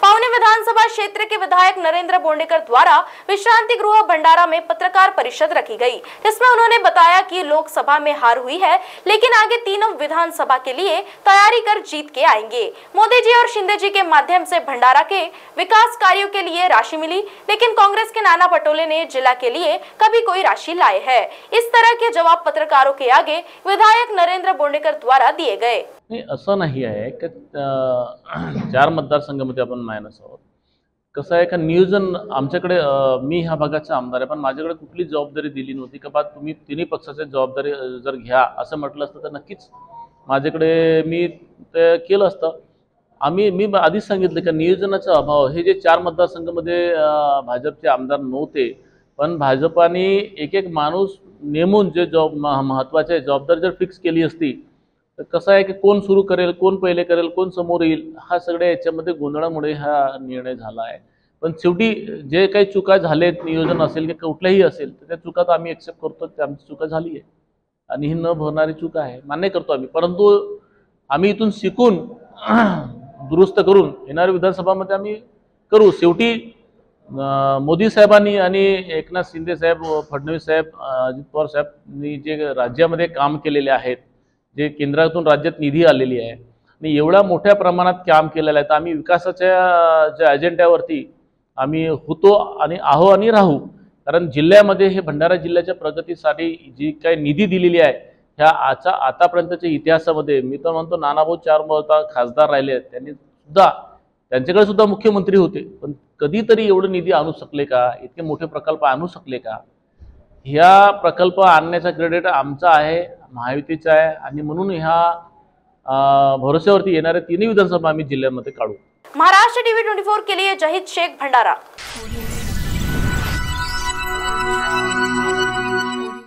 पावनी विधानसभा क्षेत्र के विधायक नरेंद्र बोंडेकर द्वारा विश्रांति गृह भंडारा में पत्रकार परिषद रखी गई, जिसमें उन्होंने बताया कि लोकसभा में हार हुई है, लेकिन आगे तीनों विधानसभा के लिए तैयारी कर जीत के आएंगे। मोदी जी और शिंदे जी के माध्यम से भंडारा के विकास कार्यों के लिए राशि मिली, लेकिन कांग्रेस के नाना पटोले ने जिला के लिए कभी कोई राशि लाए है। इस तरह के जवाब पत्रकारों के आगे विधायक नरेंद्र बोंडेकर द्वारा दिए गए। असं नाही आहे की 4 मतदारसंघामध्ये आपण मायनस आहोत। कसं आहे का नियोजन आमच्याकडे मी ह्या भागाचा आमदार आहे, पण माझ्याकडे कुठली जबाबदारी दिली नव्हती का बा तुम्ही तिन्ही पक्षाची जबाबदारी जर घ्या असं म्हटलं असतं तर नक्कीच माझ्याकडे मी ते केलं असतं। मी आधीच सांगितलं की नियोजनाचा अभाव हे जे 4 मतदारसंघामध्ये भाजपचे आमदार नव्हते, पण भाजपाने एक माणूस नेमून जे महत्त्वाचे जबाबदारी जर फिक्स केली असती तर कसं आहे की कोण सुरू करेल, कोण पहिले करेल, कोण समोर येईल हा सगळ्या याच्यामध्ये गोंधळामुळे हा निर्णय झाला आहे। पण शेवटी जे काही चुका झालेत, नियोजन असेल की कुठल्याही असेल तर त्या चुका तर आम्ही एक्सेप्ट करतो की आमची चुका झाली आहे आणि ही न भरणारी चूक आहे, मान्य करतो आम्ही। परंतु आम्ही इथून शिकून दुरुस्त करून येणाऱ्या विधानसभामध्ये आम्ही करू। शेवटी मोदी साहेबांनी आणि एकनाथ शिंदे साहेब, फडणवीस साहेब, अजित पवार साहेबांनी जे राज्यामध्ये काम केलेले आहेत, जे केंद्रातून राज्यात निधी आलेली आहे आणि एवढ्या मोठ्या प्रमाणात काम केलेलं आहे, तर आम्ही विकासाच्या ज्या अजेंड्यावरती आम्ही होतो आणि आहो आणि राहू। कारण जिल्ह्यामध्ये हे भंडारा जिल्ह्याच्या प्रगतीसाठी जी काही निधी दिलेली आहे ह्या आतापर्यंतच्या इतिहासामध्ये मी तर म्हणतो नानाभाऊ 4 खासदार राहिले आहेत, त्यांच्याकडे सुद्धा मुख्यमंत्री होते, पण कधीतरी एवढं निधी आणू शकले का, इतके मोठे प्रकल्प आणू शकले का? ह्या प्रकल्प आणण्याचा क्रेडिट आमचा आहे, महायुतीचा आहे आणि म्हणून ह्या भरोश्यावरती येणाऱ्या 3 विधानसभा आम्ही जिल्ह्यामध्ये काढू। महाराष्ट्र टीवी 24 के लिए जहीद शेख, भंडारा।